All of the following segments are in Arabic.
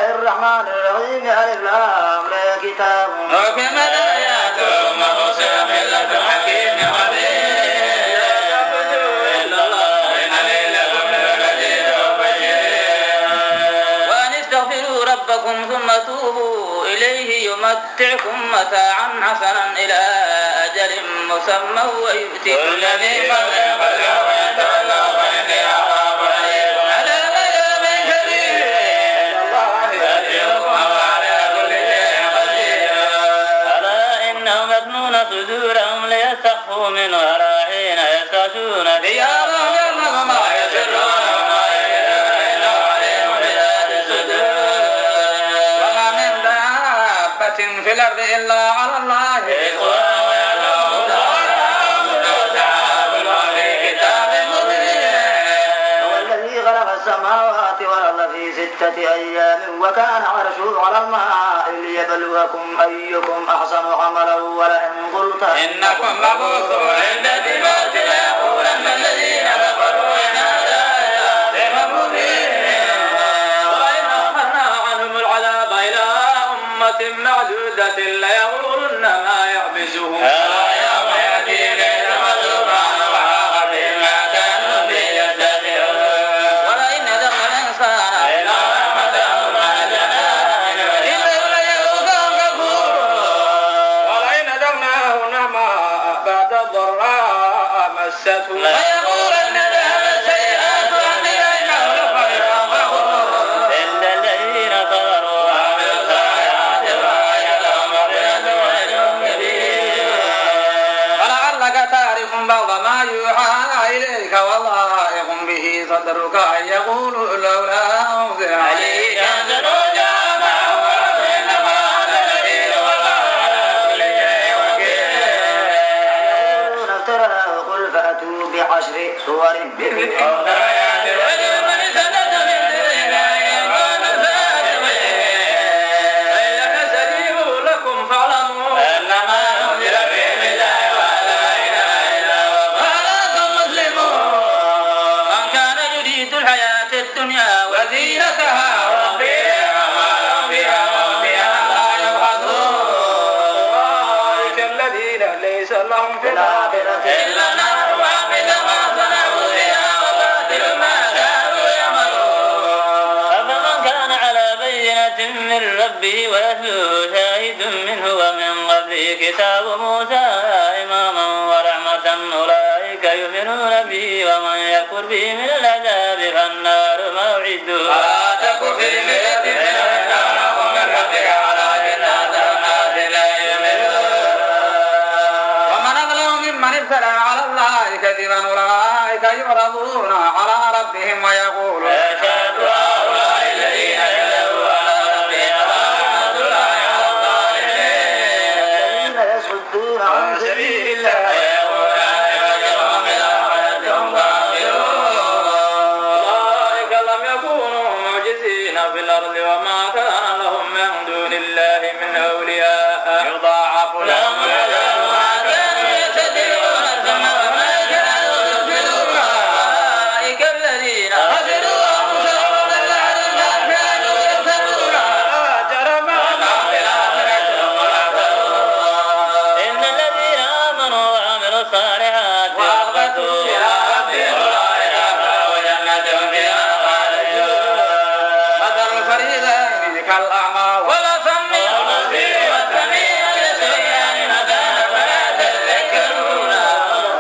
الرحمن الرحيم ألف لام را كتاب أحكمت آياته مفصلة من لدن حكيم خبير إلا الله إنني لكم نذير وبشير وأن استغفروا ربكم ثم توبوا إليه يمتعكم متاعا حسنا إلى أجل مسمى ويؤتي كل ذي فضل فضله ويتولى فإني أخاف عليكم عذاب يوم كبير إن الله يأتيكم وعلى كل شيء قدير ألا إنهم يثنون صدورهم ليستخفوا منه ألا حين يستغشون ثيابهم يعلم ما يسرون وما يعلنون إنه عليم بذات الصدور وما من دابة في الأرض إلا على الله رزقها ويعلم مستقرها في كتاب مبين هو الذي خلق السماوات والأرض في 6 أيام وكان عرشه على الماء ليبلوكم أيكم أحسن عملا ولئن قلت إنكم مبعوثون عند الموت ليقولن الذين كفروا إن هذا إلا سحر مبين وإن أخرنا عنهم العذاب إلى أمة معدودة ليقولن ما يحبسهم يوم يأتي ليس مذوقا وحاق بهم ما كانوا به يستهزئون ولئن أذقنا الإنسان إلى رحمته ما جناه إنه ليئوس كفور ولئن أذقناه نعماء بعد ضراء مسته فيقولن ذهب السيئات عني إنه لخير فخور إلا الذين صبروا وعملوا الصالحات فأولئك لهم مغفرة وأجر كبير ولعلك تارك بعض ما يوحى إليك وضائق به صدرك أن يقولوا لولا أنزل عليه كنز أو معه ملك إنما أنت نذير والله على كل شيء وكيل يقولون افتراه قل فأتوا بعشر سور مثله الدنيا وزينتها وفيها وما فيها وفيها لا يبخسون أولئك الذين ليس لهم في الآخرة إلا النار وحبط ما صنعوا فيها وباطل ما كانوا يعملون أفمن كان على بينة من ربه ويتلوه شاهد منه ومن قبله كتاب موسى إماما ورحمة أولئك يؤمنون به ومن يكفر به من العذاب فالنار موعده فلا تك في مرية منه ومن ربك على جنات الناس لا يؤمنون ومن أظلم ممن افترى على الله كذبا أولئك يعرضون على ربهم ويقولون أشهد هؤلاء الذين كذبوا على ربهم لعنة الله على الظالمين الذين يصدون عن سبيل الله في الأرض وما كان لهم من دون الله من أولياء يضاعف لهم العذاب ما كانوا يستطيعون السمع وما كانوا يبصرون أولئك الذين خسروا أنفسهم وضل ما كانوا يفترون جرم أنهم في الآخرة هم الأخسرون إن الذين آمنوا وعملوا الصالحات وأخبتوا إلى ربهم أولئك أصحاب جنة فيها الفريضين كالأعمى ولا سمي والبصير والسميع يسريان مكانا فلا تذكرون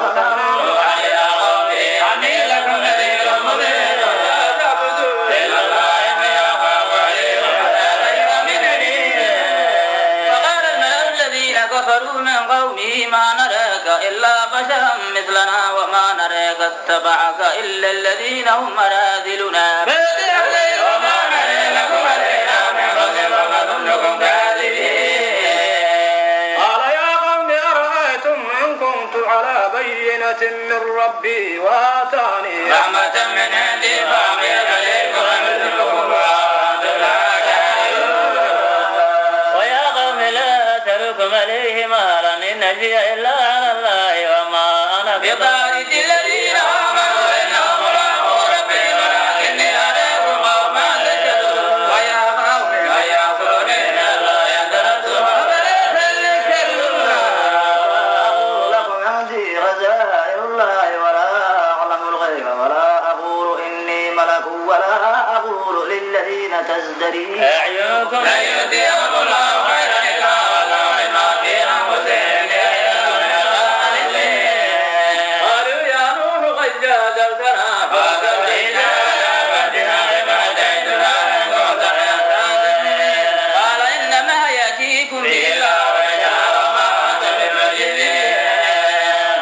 وتمروا على قومه عني لكم نذير مبين لا تعبدوا إلا الله إني أخاف عليكم عذاب يوم أليم فقال الملأ الذين كفروا من قومه ما نراك إلا بشرا مثلنا وما نراك اتبعك إلا الذين هم أراذلنا وما نرى لكم علينا من فضل وما ظنكم كاذبين قال يا قوم أرأيتم إن كنت على بينة من ربي وآتاني رحمة من عندي فأعمل عليكم مثلكم وأنتم لا كارهون ويا قوم لا أسألكم عليه مالا إن أجري إلا على الله وما أنا بطارد الذين آمنوا إنهم ملاقو ربهم ولكني أراكم قوما تجهلون ويا قوم حين تزدري أعينكم لن يؤتيهم الله خيرا إلا والله ما في أنفسهم قالوا يا نوح قد جادلتنا فأتينا قال إنما يأتيكم به الله وما أنتم بمعجزين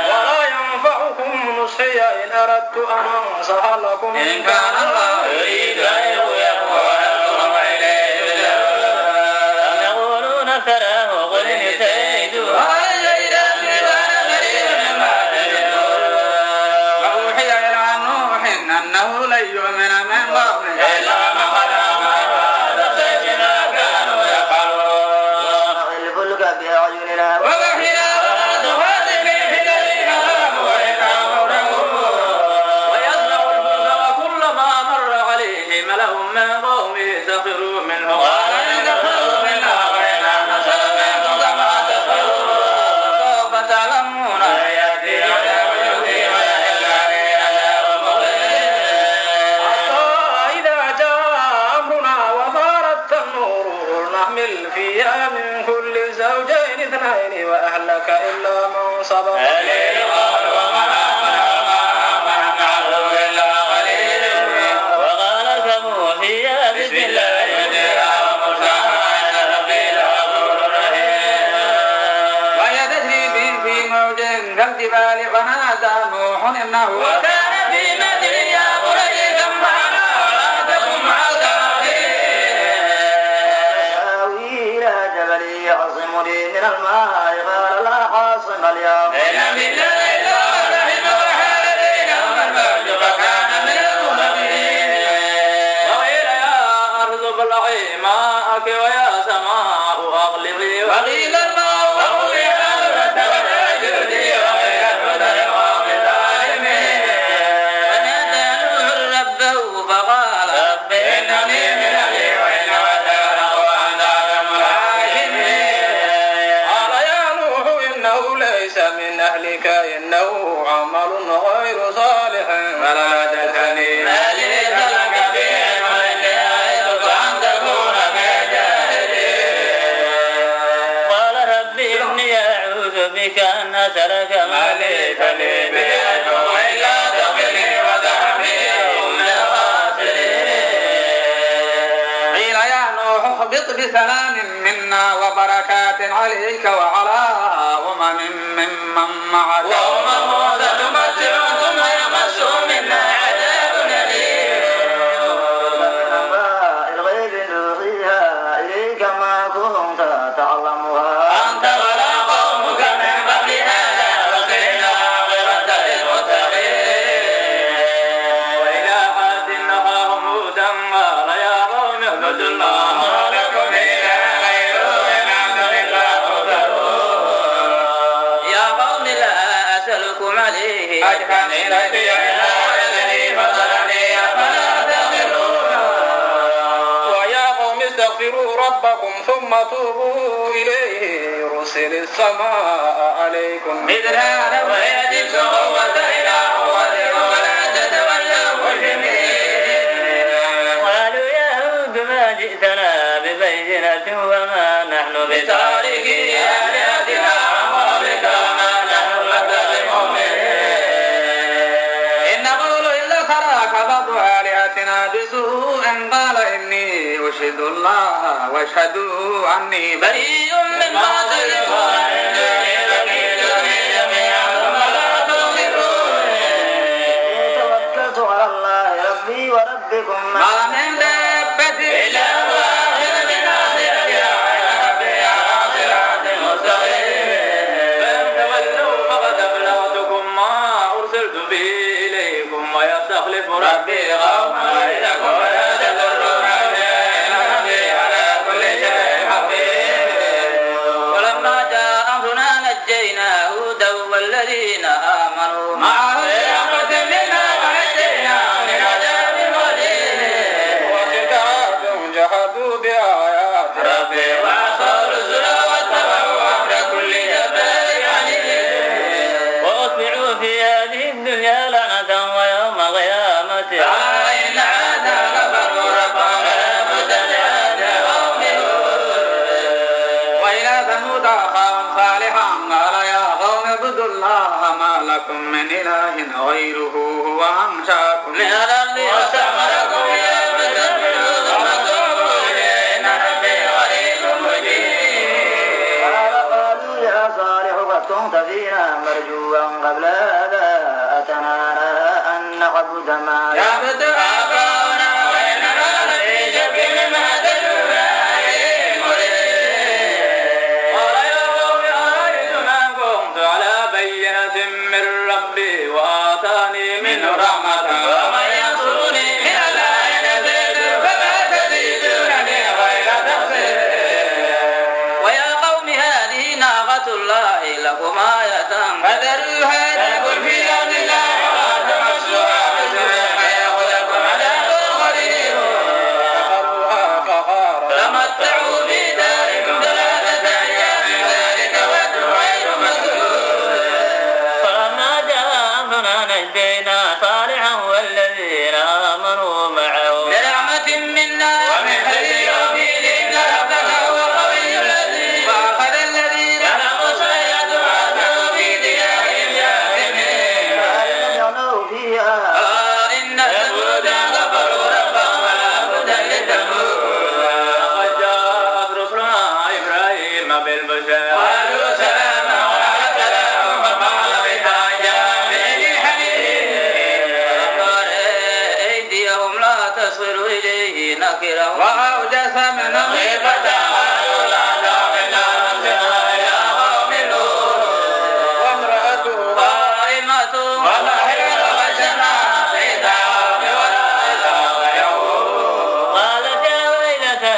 ولا ينفعكم نصحي إن أردت أن أنصح لكم إن كان الله يريد أن يغويكم وإليه ترجعون أم يقولون افتراه قل إن افتريته على نفسي وأنا بريء مما تجرمون وأوحي إلى نوح أنه لن يؤمن من قومه إلا من قد آمن وصدق بما كانوا يفعلون الفلك بأعيننا ووحينا وتخاطبني في الذين ظلموا إنهم ويصنع الفلك وكلما مر عليه ملأ من قومه سخروا منه قال إن تسخروا منا فإنا نسخر منكم كما تسخرون سوف تعلمون من يأتي عذاب يخزيه ويحل عليه عذاب مقيم حتى إذا جاء أمرنا وفارت النور نحمل فيها من كل زوجين اثنين وأهلك إلا من سبق عليه قال ومن آمن وما معه إلا قليل وقال اركبوا فيها بسم الله مجريها ومرساها إن ربي لغفور رحيم وهي تجري بهم في موج كالجبال فنادى نوح إنه وكان في مدري يا بني كم معنا ولا تكن مع الكافرين آوي إلى جبل يعصمني من الماء قال لا عاصم اليوم إن بالله إلا رحمه وحال بينهما الموج فكان من المغرقين وقيل يا أرض ابلعي ماءك ويا سماء أقلعي وقيل الماء وقضي الأمر وتولى جودي وقيل الهدى وقوم الظالمين فنادى نوح ربه فقال رب إنني من أهلي وإن وعدك وأنت أرحم الراحمين قال يا نوح إنه ليس من أهلك إنه عمل غير صالح فلا تدخلني ما ليس لك به وإني أعظك أن تكون كالجاهلين قال رب إني أعوذ بك أن أسألك ما ليس لي به علم وإلا تغفرني وترحمني أكن من الخاسرين قيل يا نوح اهبط بسلام منا وبركات عليك وعلى ممن معك وأمم ستمتعون ثم يمسهم منا عذاب أليم الغيب نوحيها إليك ما كنت تعلمها أنت ولا قومك من قبل هذا وقنا عاقبة للمتقين وإلى عاد أخاهم هودا قال يا قوم اعبدوا الله ما لكم إله غيره إن أنتم إلا مفترون يا قوم لا أسألكم عليه أجرا إن أجري إلا على الذي فطرني أفلا تعقلون ويا قوم استغفروا ربكم ثم توبوا إليه يرسل السماء عليكم مدرارا ويزدكم قوة إلى قوتكم ولا تتولوا مجرمين قالوا يا هود ما جئتنا ببينة وما نحن بتاركي آلهتنا عن قولك وما نحن لك بمؤمنين إن نقول إلا تراك بعض آلهتنا بسوء قال إني أشهد الله واشهدوا أني بريء مما تشركون إنني فكيدوني جميعا ثم لا تنظرون توكلت على الله ربي وربكم ما من دابة إلا هو آخذ بناصيتها وإلى ربي على صراط مستقيم فإن تولوا فقد أبلغتكم ما أرسلت به إليكم ويستخلف ربي قوما غيركم ولا تضرونني إن ربي على كل شيء حفيظ ولما جاء أمرنا نجينا هودا والذين آمنوا معه برحمة منا ونجيناهم من عذاب غليظ وكتاب جحدوا بآيات ربي وعصوا رسله واتبعوا أمر كل جبار عنيد وأتبعوا في هذه الدنيا لعنة ويوم القيامة على إن عادا كفروا ربهم الله ما لكم من إله غيره هو أنشأكم من الأرض واستعمركم فيها فاستغفروه ثم توبوا إليه إن ربي قريب مجيب. قالوا يا صالح قد كنت فينا مرجوا قبل هذا أتنانا أن نعبد ما يعبد آباؤنا وإننا لفي شك مما تدعونا إليه مريب. قال يا قوم أرأيتم أن كنت على بينة من ربي وآتاني منه رحمة ومن ينصرني من الله إن زدت فما تزيدونني غير تخسير. ويا قوم هذه ناقة الله لكم آية فذروها تأكل في أرض الله ولا تمسوها بسوء فيأخذكم عذاب قريب. فقروها فقال تمتعوا في داركم 3 أيام ذلك وعد غير مكذوب. فلما جاء أمرنا نجينا صالحا والذين آمنوا معه برحمة منا ومن خزي يومئذ إن ربك هو القوي العزيز. وأخذ الذين ظلموا الصيحة فأصبحوا في ديارهم جاثمين. لم يغنوا فيها إن ثمودا كفروا ربهم ولا بدا لثمود. لقد جاءت رسلنا إبراهيم بالبشرى قالوا سلاما وقال سلام فقال بما جاء به حنين. فقال أيديهم لا تصل إليه نكرهم وأوجس منهم خيفة قالوا لا تخفنا نفسنا إلى قوم لوط. وامرأته قائمة وضحك وجهها في دار ورائها يعود. قالت يا ويلتى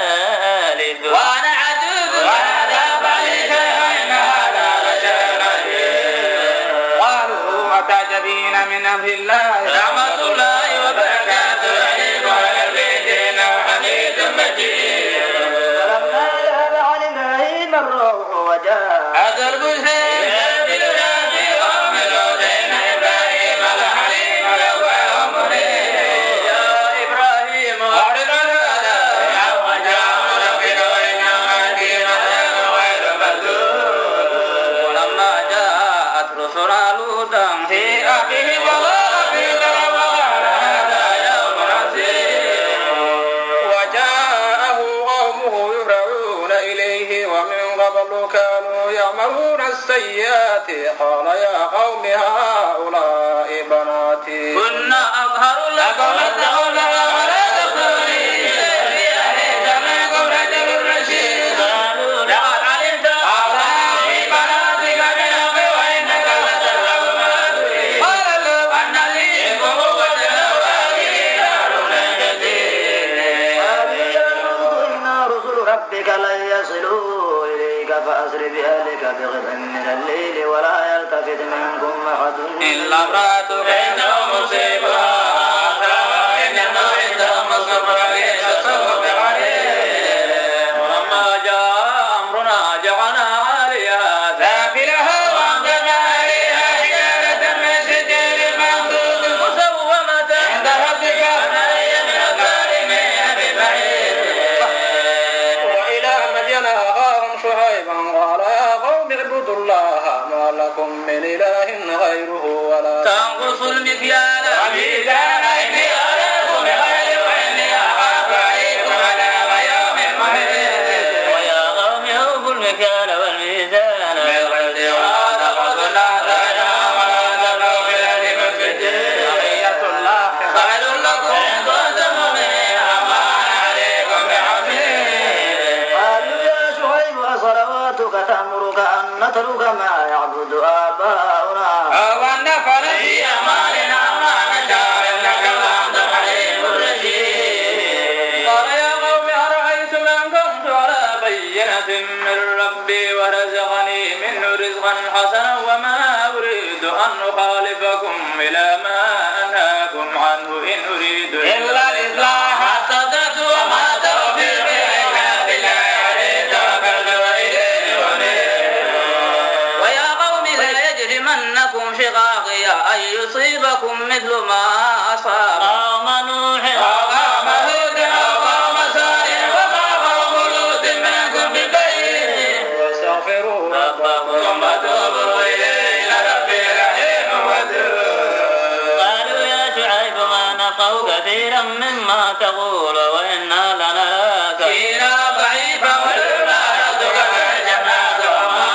آلد وأنا عجوز وهذا بعلي شيخا إن هذا لشيء عجيب. قالوا أتعجبين من أمر الله رحمة الله وبركاته عليكم وعلى البيت إنه حميد مجيد. فلما ذهب عن إبراهيم الروح وجاء هذا البشير بالولاد وهم الهدين إبراهيم الحليم لواه منيب. يا إبراهيم أعرض عن هذا يوم جاء ربك وإنما ديننا غير مردود. ولما جاءت رسلنا لوطا في أخيه وقال في ذر وقال هذا يوم عسير. وجاءه قومه يهرعون إليه ومن قبل كانوا يعملون السيئات قال يا قوم هؤلاء بناتي كنا أظهر لكم اتقوا الله ولا تخزوني في أهل زمانكم رجل رشيد. قالوا لقد علمت الله في بناتك من أخي وإنك لتعلم ما تريد. قال لو أن لي قوة أو آخي هارون جديد. قالوا يا لوط إن رسل ربك لن يصلوا إليك فأسر بأهلك بقطع من الليل ولا يلتفت منكم أحد إلا امرأتك إنه مصيبها إنما عندهم الصبر ليس الصبر بقريب. ولما جاء أمرنا جعلنا عاليها سافلها وأمطرنا عليها حجارة من سجيل منضود مسومة عند ربك وما هي من الظالمين ببعيد. وإلى مدين أخاهم شعيبا قال يا قوم اعبدوا الله ما لكم من إله غيره ولا تنقص المكيال والميزان إني أراكم بخير وإني أخاف عليكم عذاب يوم محيط. ويا قوم أوفوا المكيال والميزان بالقسط ولا تبخسوا الناس أشياءهم ولا تبغوا في الأرض مفسدين. بقية الله خير لكم إن كنتم مؤمنين وما أنا عليكم بحفيظ. قالوا يا شعيب أصلواتك تأمرك أن نترك ما يعبد آباؤنا أو أن نفعل في أعمالنا ما نشاء إنك أنت الحليم الرشيد. قال يا قوم أرأيتم أن كنت على بينة من ربي ورزقني منه رزقا حسنا وما أريد أن أخالفكم إلى ما أنهاكم عنه إن أريد إلا الإصلاح ما استطعت وما توفيقي إلا بالله عليه توكلت وإليه أنيب. ويا قوم لا يجرمنكم شقاقي أن يصيبكم مثل ما أصاب قوم نوح وقوم هود وقوم صالح وما قوم لوط منكم ببعيد. واستغفروا ربكم ثم توبوا إليه إن ربي كثيرا مما تقول وإنا لنراك فينا ضعيفا ولولا ربك لجمعت وما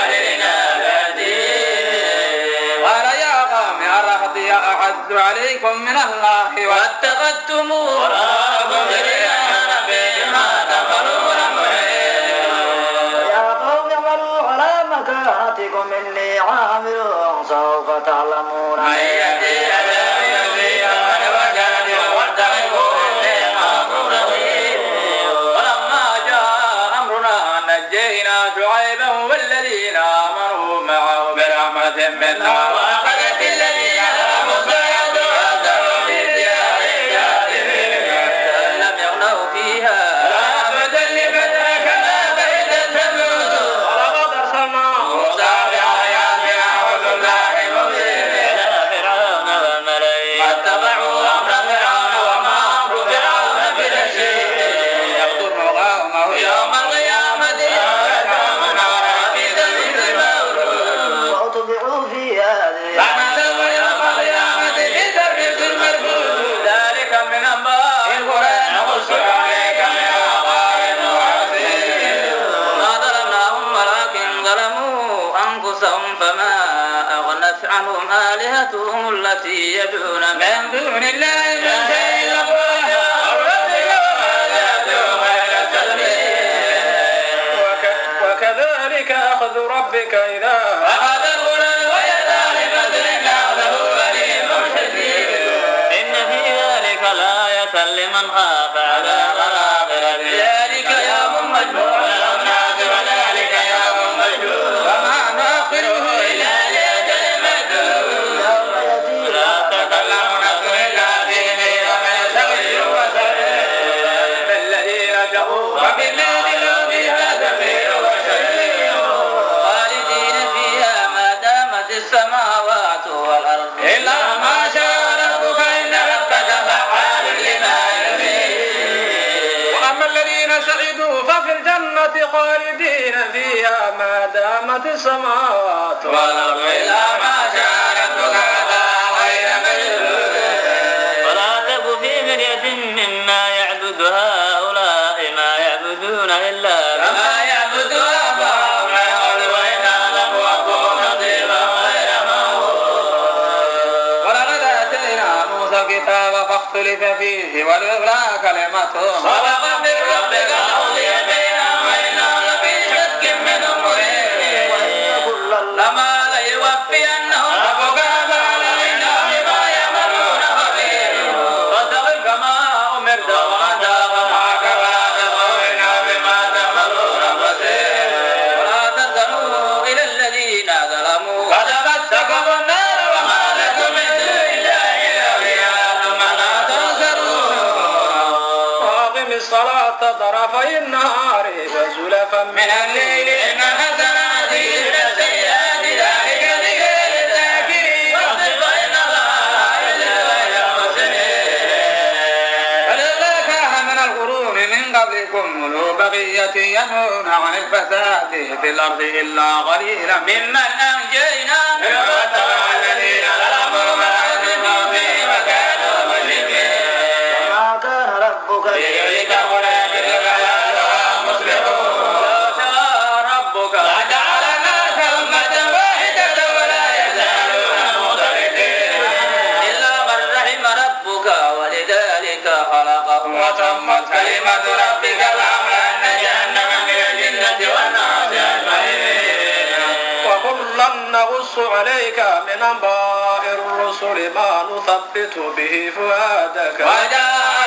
علينا بهدي قال يا قوم أرهطي أعز عليكم من الله واتخذتموه وراءكم ذريانا بما تفعلون يا قوم اعملوا على مكانتكم إني عامل سوف تعلمون من يهدي ولما جاء أمرنا نجينا شعيبا والذين آمنوا معه برحمة منا وأخذت الذين ظلموا الصيحة وأصبحوا في ديارهم جاثمين لم يغنوا فيها أبدا لفترة كما بيت ثمود ولقد أرسلنا موسى بآياتنا وسلطان مبين إلى فرعون والملئ ما اتبعوا أمر فرعون وما أمر فرعون برشيد يقتل قومه يوم القيامة يوم نارا في سبيل المولود وأتبعوا في هذه رحمة يوم القيامة في سبيل المردود ذلك من أنباء القرى نقص عليك من أخبار وعزيز ما ظلمناهم ولكن ظلموا أنفسهم فما أغنت عنهم آلهتهم التي يدعون من دون الله من شيء وكذلك أخذ ربك إذا أخذ القرى وهي ظالمة إنه أليم شديد إن في ذلك لآية لمن خاف عذاب الآخرة ذلك يوم مجموع الناس وذلك يوم مجموع وما نأخره إلا لأجل مجموع يوم يأتي لا تكلم نفس إلا بإذنه ومن سوي وسلم الذين شقوا وبالذين فيها زفير وشهير خالدين فيها ما دامت السماوات والأرض إلا ما شاء ربك إن ربك فعال لما يريد وأما الذين سعدوا ففي الجنة خالدين فيها ما دامت السماوات والأرض إلا ما شاء ربك غير مجنون ولا تك في مرية مما يعبد هؤلاء ما يعبدون إلا كما يعبد آباؤهم وإن أعلم وأكون نصيبا غير مغفور ولقد آتينا موسى الكتاب فاختلف فيه ولولا كلمة سبقت من ربك لقضي بينهم وإنهم لفي شك منه مريب لما ليوفينهم ربك أعلم بما يعملون خبير فاستقم كما أمرت ومن تاب معك ولا تطغوا بما تعملون بصير ولا تركنوا إلى الذين ظلموا فتمسكم النار وما لكم من دون الله أولياء ثم لا تنصرون وأقم الصلاة طرفي النهار وزلفا من الليل إن حسنات يذهبن السيئات ذلك ذكر للذاكرين واصبر فإن الله يحب المحسنين فلولا كان من القرون من قبلكم أولو بقية ينهون عن الفساد في الأرض إلا قليلا ممن أنجينا واتبع الذين ظلموا ما أتبعوا فيه وكانوا مشركين ما كان ربك ليهلك قرى بأهلها مصلحون لو شاء ربك لجعل الناس أمة واحدة ولا يزالون مختلفين إلا من رحم ربك ولذلك خلقهم وتمت كلمة ربك لأملأن جهنم من الجنة والناس أجمعين وكلا نقص عليك من أنباء الرسل ما نثبت به فؤادك وجاء